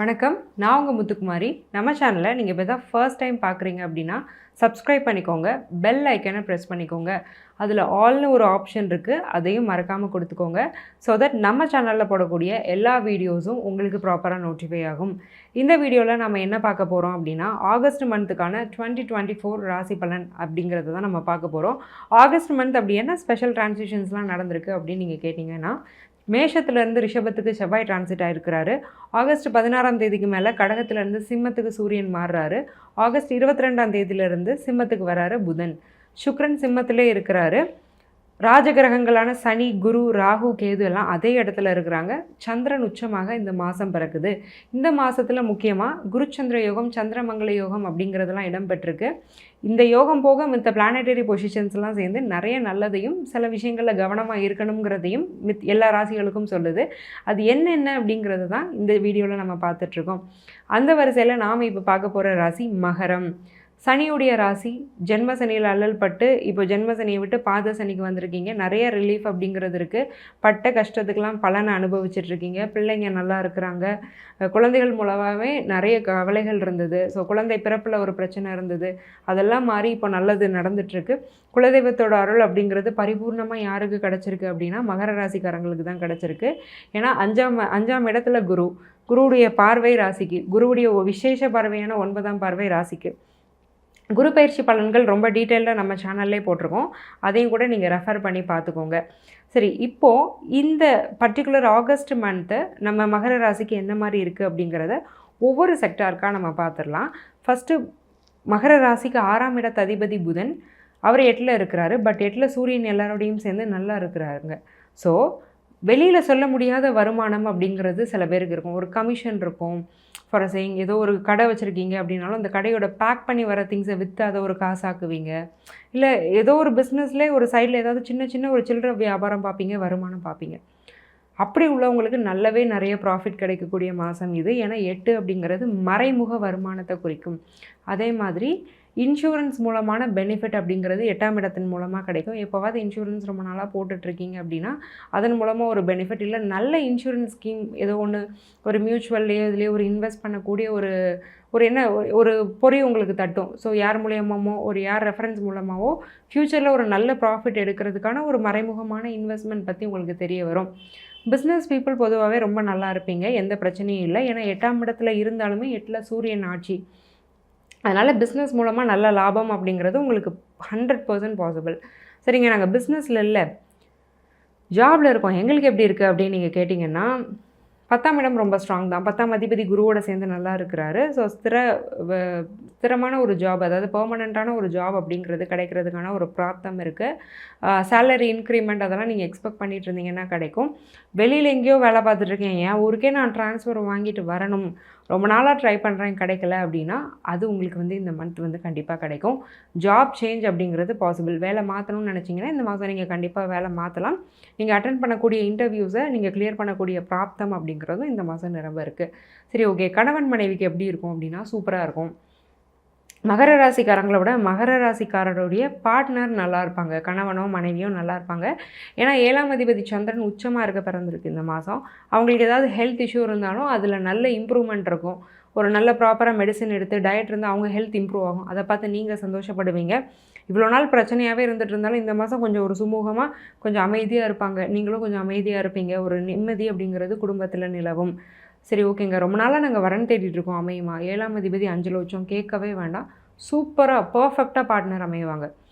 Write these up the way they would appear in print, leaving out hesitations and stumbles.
வணக்கம். நான் உங்க முத்துக்குமாரி. நம்ம சேனலை நீங்க இப்போ தான் ஃபர்ஸ்ட் டைம் பார்க்குறீங்க அப்படின்னா, சப்ஸ்கிரைப் பண்ணிக்கோங்க. பெல் ஐக்கனை ப்ரெஸ் பண்ணிக்கோங்க. அதில ஆல்னு ஒரு ஆப்ஷன் இருக்கு. அதையும் மறக்காம குடுத்துக்கோங்க. ஸோ தட் நம்ம சேனல்ல போடக்கூடிய எல்லா வீடியோஸும் உங்களுக்கு ப்ராப்பரா நோட்டிஃபை ஆகும். இந்த வீடியோல நம்ம என்ன பார்க்க போறோம் அப்படின்னா, ஆகஸ்ட் மந்த்துக்கான 2024 ராசி பலன் அப்படிங்கிறத தான் நம்ம பார்க்க போறோம். ஆகஸ்ட் மந்த் அப்படி என்ன ஸ்பெஷல் டிரான்சிஷன்ஸ்லாம் நடந்திருக்கு அப்படின்னு நீங்க கேட்டீங்கன்னா, மேஷத்திலிருந்து ரிஷபத்துக்கு செவ்வாய் டிரான்சிட் ஆயிருக்கிறாரு. ஆகஸ்ட் 16ஆம் தேதிக்கு மேலே கடகத்திலிருந்து சிம்மத்துக்கு சூரியன் மாறுறாரு. ஆகஸ்ட் 22ஆம் தேதியிலிருந்து சிம்மத்துக்கு வராரு புதன். சுக்கிரன் சிம்மத்திலே இருக்கிறாரு. ராஜகிரகங்களான சனி, குரு, ராகு, கேது எல்லாம் அதே இடத்துல இருக்கிறாங்க. சந்திரன் உச்சமாக இந்த மாதம் பிறக்குது. இந்த மாதத்தில் முக்கியமாக குருச்சந்திர யோகம், சந்திரமங்கல யோகம் அப்படிங்கிறதெல்லாம் இடம்பெற்றிருக்கு. இந்த யோகம் போக மித்த பிளானட்டரி பொசிஷன்ஸ்லாம் சேர்ந்து நிறைய நல்லதையும் சில விஷயங்களில் கவனமாக இருக்கணுங்கிறதையும் எல்லா ராசிகளுக்கும் சொல்லுது. அது என்னென்ன அப்படிங்கிறது தான் இந்த வீடியோவில் நம்ம பார்த்துட்ருக்கோம். அந்த வரிசையில் நாம் இப்போ பார்க்க போகிற ராசி மகரம். சனியுடைய ராசி. ஜென்ம சனியில் அல்லல் பட்டு இப்போ ஜென்ம சனியை விட்டு பாத சனிக்கு வந்திருக்கீங்க. நிறைய ரிலீஃப் அப்படிங்கிறது இருக்குது. பட்ட கஷ்டத்துக்கெலாம் பலனை அனுபவிச்சிட்ருக்கீங்க. பிள்ளைங்க நல்லா இருக்கிறாங்க. குழந்தைகள் மூலமாகவே நிறைய கவலைகள் இருந்தது. ஸோ குழந்தை பிறப்பில் ஒரு பிரச்சனை இருந்தது. அதெல்லாம் மாறி இப்போ நல்லது நடந்துகிட்ருக்கு. குலதெய்வத்தோட அருள் அப்படிங்கிறது பரிபூர்ணமாக யாருக்கு கிடச்சிருக்கு அப்படின்னா மகர ராசிக்காரங்களுக்கு தான் கிடச்சிருக்கு. ஏன்னா அஞ்சாம் இடத்துல குருவுடைய பார்வை ராசிக்கு, குருவுடைய விசேஷ பார்வையான 9ஆம் பார்வை ராசிக்கு. குரு பயிற்சி பலன்கள் ரொம்ப டீட்டெயில்டாக நம்ம சேனல்லே போட்டிருக்கோம். அதையும் கூட நீங்கள் ரெஃபர் பண்ணி பார்த்துக்கோங்க. சரி, இப்போது இந்த பர்டிகுலர் ஆகஸ்ட் மந்த்து நம்ம மகர ராசிக்கு எந்த மாதிரி இருக்குது அப்படிங்கிறத ஒவ்வொரு செக்டாருக்காக நம்ம பார்த்துடலாம். ஃபஸ்ட்டு மகர ராசிக்கு 6ஆம் இடத்து அதிபதி புதன். அவர் 8ல் இருக்கிறாரு. பட் 8ல் சூரியன் எல்லாரோடையும் சேர்ந்து நல்லா இருக்கிறாருங்க. ஸோ வெளியில் சொல்ல முடியாத வருமானம் அப்படிங்கிறது சில பேருக்கு இருக்கும். ஒரு கமிஷன் இருக்கும். ஃபார் சேயிங் ஏதோ ஒரு கடை வச்சுருக்கீங்க அப்படின்னாலும் அந்த கடையோட பேக் பண்ணி வர திங்ஸை விற்று அதை ஒரு காசாக்குவீங்க. இல்லை ஏதோ ஒரு பிஸ்னஸ்லேயே ஒரு சைடில் ஏதாவது சின்ன சின்ன ஒரு சில்லறை வியாபாரம் பார்ப்பீங்க, வருமானம் பார்ப்பீங்க. அப்படி உள்ளவங்களுக்கு நல்லாவே நிறைய ப்ராஃபிட் கிடைக்கக்கூடிய மாதம் இது. ஏன்னா 8 அப்படிங்கிறது மறைமுக வருமானத்தை குறிக்கும். அதே மாதிரி இன்சூரன்ஸ் மூலமான பெனிஃபிட் அப்படிங்கிறது 8ஆம் இடத்தின் மூலமாக கிடைக்கும். எப்போவாது இன்சூரன்ஸ் ரொம்ப நாளாக போட்டுட்ருக்கீங்க அப்படின்னா அதன் மூலமாக ஒரு பெனிஃபிட், இல்லை நல்ல இன்சூரன்ஸ் ஸ்கீம் ஏதோ ஒன்று ஒரு மியூச்சுவல்லையோ இதுலேயோ ஒரு இன்வெஸ்ட் பண்ணக்கூடிய ஒரு என்ன ஒரு பொறி உங்களுக்கு தட்டும். ஸோ யார் மூலியமாவோ யார் ரெஃபரன்ஸ் மூலமாகவோ ஃப்யூச்சரில் ஒரு நல்ல ப்ராஃபிட் எடுக்கிறதுக்கான ஒரு மறைமுகமான இன்வெஸ்ட்மெண்ட் பற்றி உங்களுக்கு தெரிய வரும். பிஸ்னஸ் பீப்புள் பொதுவாகவே ரொம்ப நல்லா இருப்பீங்க. எந்த பிரச்சனையும் இல்லை. ஏன்னா 8ஆம் இடத்துல இருந்தாலுமே 8ல் சூரியன் ஆட்சி. அதனால் பிஸ்னஸ் மூலமாக நல்ல லாபம் அப்படிங்கிறது உங்களுக்கு 100% பாசிபிள். சரிங்க, நாங்கள் பிஸ்னஸில் இல்லை, ஜாபில் இருக்கோம், எங்களுக்கு எப்படி இருக்குது அப்படின்னு நீங்கள் கேட்டிங்கன்னா 10ஆம் இடம் ரொம்ப ஸ்ட்ராங் தான். 10ஆம் அதிபதி குருவோட சேர்ந்து நல்லா இருக்கிறாரு. ஸோ ஸ்திரமான ஒரு ஜாப், அதாவது பெர்மனண்ட்டான ஒரு ஜாப் அப்படிங்கிறது கிடைக்கிறதுக்கான ஒரு பிராப்தம் இருக்குது. சேலரி இன்க்ரிமெண்ட் அதெல்லாம் நீங்கள் எக்ஸ்பெக்ட் பண்ணிட்டு இருந்தீங்கன்னா கிடைக்கும். வெளியில் எங்கேயோ வேலை பார்த்துட்ருக்கேன், என் ஊருக்கே நான் ட்ரான்ஸ்ஃபர் வாங்கிட்டு வரணும், ரொம்ப நாளாக ட்ரை பண்ணுறேன் கிடைக்கல அப்படின்னா அது உங்களுக்கு இந்த மந்த் கண்டிப்பாக கிடைக்கும். ஜாப் சேஞ்ச் அப்படிங்கிறது பாசிபிள். வேலை மாற்றணும்னு நினச்சிங்கன்னா இந்த மாதம் நீங்கள் கண்டிப்பாக வேலை மாற்றலாம். நீங்கள் அட்டென்ட் பண்ணக்கூடிய இன்டர்வியூஸை நீங்கள் கிளியர் பண்ணக்கூடிய பிராப்தம் அப்படிங்கிறதும் இந்த மாதம் நிரம்ப இருக்குது. சரி, ஓகே. கணவன் மனைவிக்கு எப்படி இருக்கும் அப்படின்னா சூப்பராக இருக்கும். மகர ராசிக்காரங்களை விட மகர ராசிக்காரருடைய பார்ட்னர் நல்லா இருப்பாங்க, கணவனோ மனைவியோ நல்லா இருப்பாங்க. ஏன்னா 7ஆம் அதிபதி சந்திரன் உச்சமாக இருக்க பிறந்திருக்கு இந்த மாதம். அவங்களுக்கு ஏதாவது ஹெல்த் இஷ்யூ இருந்தாலும் அதில் நல்ல இம்ப்ரூவ்மெண்ட் இருக்கும். ஒரு நல்ல ப்ராப்பராக மெடிசன் எடுத்து டயட் இருந்தால் அவங்க ஹெல்த் இம்ப்ரூவ் ஆகும். அதை பார்த்து நீங்கள் சந்தோஷப்படுவீங்க. இவ்வளோ நாள் பிரச்சனையாகவே இருந்துகிட்டு இருந்தாலும் இந்த மாதம் கொஞ்சம் ஒரு சுமூகமாக கொஞ்சம் அமைதியாக இருப்பாங்க. நீங்களும் கொஞ்சம் அமைதியாக இருப்பீங்க. ஒரு நிம்மதி அப்படிங்கிறது குடும்பத்தில் நிலவும். சரி, ஓகேங்க. ரொம்ப நாளாக நாங்கள் வரன் தேடிட்டுருக்கோம், அமையுமா? 7ஆம் அதிபதி 5 லட்சம், கேட்கவே வேண்டாம். சூப்பராக பர்ஃபெக்டாக பார்ட்னர் அமைவாங்க.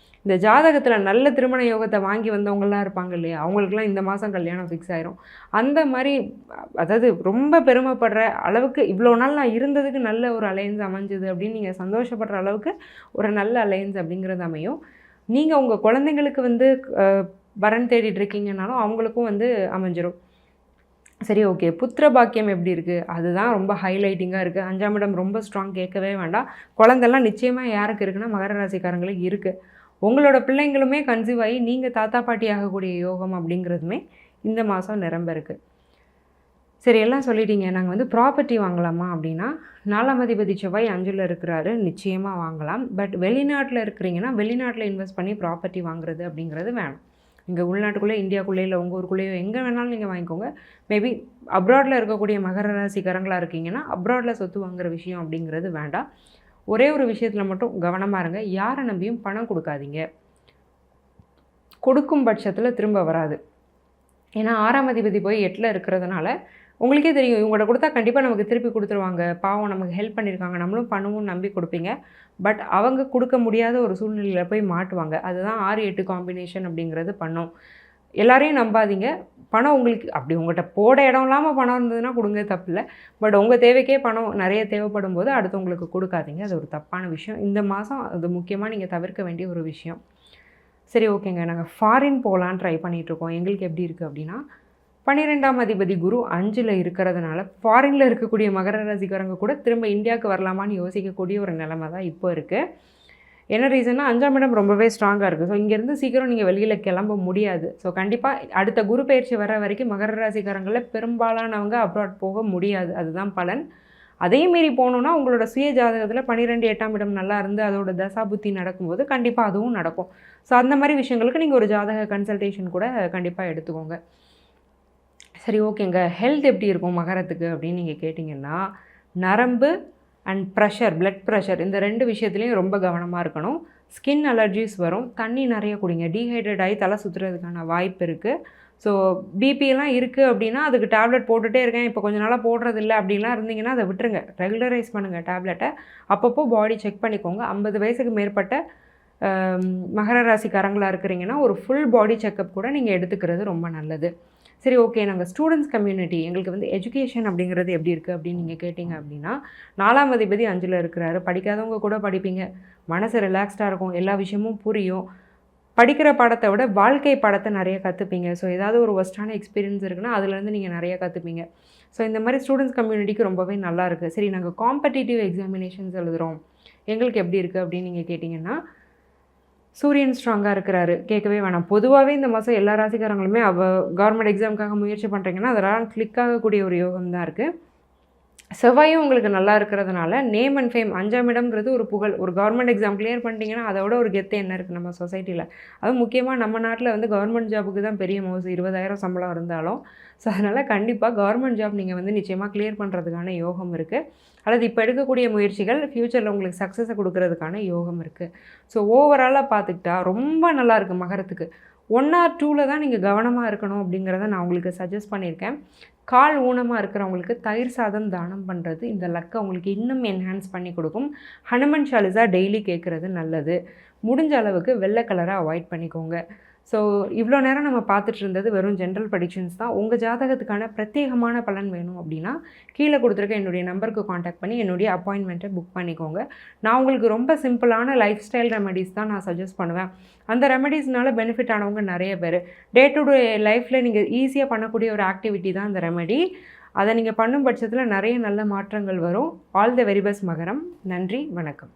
இந்த ஜாதகத்தில் நல்ல திருமண யோகத்தை வாங்கி வந்தவங்களாம் இருப்பாங்க இல்லையா, அவங்களுக்குலாம் இந்த மாதம் கல்யாணம் ஃபிக்ஸ் ஆயிரும். அந்த மாதிரி, அதாவது ரொம்ப பெருமைப்படுற அளவுக்கு இவ்வளோ நாள் நான் இருந்ததுக்கு நல்ல ஒரு அலையன்ஸ் அமைஞ்சுது அப்படின்னு நீங்கள் சந்தோஷப்படுற அளவுக்கு ஒரு நல்ல அலையன்ஸ் அப்படிங்கிறது அமையும். நீங்கள் உங்கள் குழந்தைங்களுக்கு வரன் தேடிட்டு இருக்கீங்கன்னாலும் அவங்களுக்கும் அமைஞ்சிரும். சரி, ஓகே. புத்திர பாக்கியம் எப்படி இருக்குது? அதுதான் ரொம்ப ஹைலைட்டிங்காக இருக்குது. 5ஆம் இடம் ரொம்ப ஸ்ட்ராங், கேட்கவே வேண்டாம். குழந்தெல்லாம் நிச்சயமாக யாருக்கு இருக்குன்னா மகர ராசிக்காரங்களுக்கு இருக்குது. உங்களோட பிள்ளைங்களுமே கன்சீவ் ஆகி நீங்கள் தாத்தா பாட்டி ஆகக்கூடிய யோகம் அப்படிங்கிறதுமே இந்த மாதம் நிரம்ப இருக்குது. சரி, எல்லாம் சொல்லிட்டீங்க. நாங்கள் ப்ராப்பர்ட்டி வாங்கலாமா அப்படின்னா 4ஆம் அதிபதி செவ்வாய் 5ல் இருக்கிறாரு. நிச்சயமாக வாங்கலாம். பட் வெளிநாட்டில் இருக்கிறீங்கன்னா வெளிநாட்டில் இன்வெஸ்ட் பண்ணி ப்ராப்பர்ட்டி வாங்குறது அப்படிங்கிறது வேணும். இங்கே உள்நாட்டுக்குள்ளே இந்தியாக்குள்ளே இல்லை உங்கள் ஊருக்குள்ளேயோ எங்கே வேணாலும் நீங்கள் வாங்கிக்கோங்க. மேபி அப்ராடில் இருக்கக்கூடிய மகர ராசிக்காரங்களாக இருக்கீங்கன்னா அப்ராடில் சொத்து வாங்குகிற விஷயம் அப்படிங்கிறது வேண்டாம். ஒரே ஒரு விஷயத்தில் மட்டும் கவனமாக இருங்க. யாரை நம்பியும் பணம் கொடுக்காதீங்க. கொடுக்கும் பட்சத்தில் திரும்ப வராது. ஏன்னா 6ஆம் அதிபதி போய் 8ல் இருக்கிறதுனால உங்களுக்கே தெரியும், இவங்கள்ட்ட கொடுத்தா கண்டிப்பாக நமக்கு திருப்பி கொடுத்துருவாங்க, பாவம் நமக்கு ஹெல்ப் பண்ணியிருக்காங்க, நம்மளும் பண்ணுவோம்னு நம்பி கொடுப்பீங்க. பட் அவங்க கொடுக்க முடியாத ஒரு சூழ்நிலையில் போய் மாட்டுவாங்க. அதுதான் 6, 8 காம்பினேஷன் அப்படிங்கிறது பண்ணும். எல்லாரையும் நம்பாதீங்க. பணம் உங்களுக்கு அப்படி உங்கள்கிட்ட போட இடம் இல்லாமல் பணம் இருந்ததுன்னா கொடுங்க, தப்பில்லை. பட் உங்கள் தேவைக்கே பணம் நிறைய தேவைப்படும் போது அடுத்தவங்களுக்கு கொடுக்காதீங்க. அது ஒரு தப்பான விஷயம். இந்த மாதம் அது முக்கியமாக நீங்கள் தவிர்க்க வேண்டிய ஒரு விஷயம். சரி, ஓகேங்க. நாங்கள் ஃபாரின் போகலான்னு ட்ரை பண்ணிகிட்ருக்கோம். எங்களுக்கு எப்படி இருக்குது அப்படின்னா 12ஆம் அதிபதி குரு 5ல் இருக்கிறதுனால ஃபாரினில் இருக்கக்கூடிய மகர ராசிக்காரங்க கூட திரும்ப இந்தியாவுக்கு வரலாமான்னு யோசிக்கக்கூடிய ஒரு நிலைமை தான் இப்போ இருக்குது. என்ன ரீசன்னா 5ஆம் இடம் ரொம்பவே ஸ்ட்ராங்காக இருக்குது. ஸோ இங்கேருந்து சீக்கிரம் நீங்கள் வெளியில் கிளம்ப முடியாது. ஸோ கண்டிப்பாக அடுத்த குரு பயிற்சி வர வரைக்கும் மகர ராசிக்காரங்களில் பெரும்பாலானவங்க அப்ராட் போக முடியாது. அதுதான் பலன். அதே மாரி போனோன்னா உங்களோட சுய ஜாதகத்தில் 12, 8ஆம் இடம் நல்லா இருந்து அதோட தசா புத்தி நடக்கும்போது கண்டிப்பாக அதுவும் நடக்கும். ஸோ அந்த மாதிரி விஷயங்களுக்கு நீங்கள் ஒரு ஜாதக கன்சல்டேஷன் கூட கண்டிப்பாக எடுத்துக்கோங்க. சரி, ஓகேங்க. ஹெல்த் எப்படி இருக்கும் மகரத்துக்கு அப்படின்னு நீங்கள் கேட்டிங்கன்னா, நரம்பு அண்ட் ப்ரெஷர், பிளட் ப்ரெஷர் இந்த 2 விஷயத்துலையும் ரொம்ப கவனமாக இருக்கணும். ஸ்கின் அலர்ஜிஸ் வரும். தண்ணி நிறைய குடிங்க. டீஹைட்ரேட் ஆகி தலை சுற்றுறதுக்கான வாய்ப்பு இருக்குது. ஸோ பிபியெல்லாம் இருக்குது அப்படின்னா அதுக்கு டேப்லெட் போட்டுகிட்டே இருக்கேன், இப்போ கொஞ்ச நாளாக போடுறதில்ல அப்படின்லாம் இருந்தீங்கன்னா அதை விட்டுருங்க. ரெகுலரைஸ் பண்ணுங்கள் டேப்லெட்டை. அப்பப்போ பாடி செக் பண்ணிக்கோங்க. 50 வயசுக்கு மேற்பட்ட மகர ராசிக்காரங்களாக இருக்கிறீங்கன்னா ஒரு ஃபுல் பாடி செக்கப் கூட நீங்கள் எடுத்துக்கிறது ரொம்ப நல்லது. சரி, ஓகே. நாங்கள் ஸ்டூடெண்ட்ஸ் கம்யூனிட்டி எங்களுக்கு வந்து எஜுகேஷன் அப்படிங்கிறது எப்படி இருக்குது அப்படின்னு நீங்கள் கேட்டிங்க அப்படின்னா 4ஆம் அதிபதி 5ல் இருக்கிறாரு. படிக்காதவங்க கூட படிப்பீங்க. மனசு ரிலாக்ஸ்டாக இருக்கும். எல்லா விஷயமும் புரியும். படிக்கிற பாடத்தை விட வாழ்க்கை பாடத்தை நிறைய கற்றுப்பீங்க. ஸோ ஏதாவது ஒரு ஒஸ்ட்டான எக்ஸ்பீரியன்ஸ் இருக்குன்னா அதுலேருந்து நீங்கள் நிறைய கற்றுப்பீங்க. ஸோ இந்த மாதிரி ஸ்டூடெண்ட்ஸ் கம்யூனிட்டிக்கு ரொம்பவே நல்லா இருக்குது. சரி, நாங்கள் காம்படிட்டிவ் எக்ஸாமினேஷன்ஸ் எழுதுகிறோம், எங்களுக்கு எப்படி இருக்குது அப்படின்னு நீங்கள் கேட்டிங்கன்னா, சூரியன் ஸ்ட்ராங்காக இருக்கிறாரு. கேட்கவே வேணாம். பொதுவாகவே இந்த மாதம் எல்லா ராசிக்காரங்களுமே கவர்மெண்ட் எக்ஸாமுக்காக முயற்சி பண்ணுறீங்கன்னா அதெல்லாம் கிளிக் ஆகக்கூடிய ஒரு யோகம் தான் இருக்குது. செவ்வாயும் உங்களுக்கு நல்லா இருக்கிறதுனால நேம் அண்ட் ஃபேம் 5ஆம் இடம்ன்றது ஒரு புகழ். ஒரு கவர்மெண்ட் எக்ஸாம் கிளியர் பண்ணிட்டீங்கன்னா அதோட ஒரு கெத்து என்ன இருக்குது நம்ம சொசைட்டியில். அதுவும் முக்கியமாக நம்ம நாட்டில் வந்து கவர்மெண்ட் ஜாபுக்கு தான் பெரிய மவுசு. 20,000 சம்பளம் இருந்தாலும். ஸோ அதனால் கண்டிப்பாக கவர்மெண்ட் ஜாப் நீங்கள் வந்து நிச்சயமாக கிளியர் பண்ணுறதுக்கான யோகம் இருக்குது. அல்லது இப்போ எடுக்கக்கூடிய முயற்சிகள் ஃப்யூச்சரில் உங்களுக்கு சக்ஸஸை கொடுக்கறதுக்கான யோகம் இருக்குது. ஸோ ஓவராலாக பார்த்துக்கிட்டா ரொம்ப நல்லாயிருக்கு மகரத்துக்கு. 1 or 2ல் தான் நீங்கள் கவனமாக இருக்கணும் அப்படிங்கிறத நான் உங்களுக்கு சஜஸ்ட் பண்ணியிருக்கேன். கால் ஊனமாக இருக்கிறவங்களுக்கு தயிர் சாதம் தானம் பண்ணுறது இந்த லக்கை உங்களுக்கு இன்னும் என்ஹான்ஸ் பண்ணி கொடுக்கும். ஹனுமன் சாலிசா டெய்லி கேட்குறது நல்லது. முடிஞ்ச அளவுக்கு வெள்ளை கலரை அவாய்ட் பண்ணிக்கோங்க. ஸோ இவ்வளோ நேரம் நம்ம பார்த்துட்டு இருந்தது வெறும் ஜென்ரல் ப்ரெடிக்ஷன்ஸ் தான். உங்கள் ஜாதகத்துக்கான பிரத்யேகமான பலன் வேணும் அப்படின்னா கீழே கொடுத்துருக்க என்னுடைய நம்பருக்கு காண்டாக்ட் பண்ணி என்னுடைய அப்பாயின்மெண்ட்டை புக் பண்ணிக்கோங்க. நான் உங்களுக்கு ரொம்ப சிம்பிளான லைஃப் ஸ்டைல் ரெமெடிஸ் தான் நான் சஜஸ்ட் பண்ணுவேன். அந்த ரெமெடிஸ்னால பெனிஃபிட் ஆனவங்க நிறைய பேர். டே டு டே லைஃப்பில் நீங்கள் ஈஸியாக பண்ணக்கூடிய ஒரு ஆக்டிவிட்டி தான் இந்த ரெமெடி. அதை நீங்கள் பண்ணும் பட்சத்தில் நிறைய நல்ல மாற்றங்கள் வரும். ஆல் த வெரி பெஸ்ட் மகரம். நன்றி, வணக்கம்.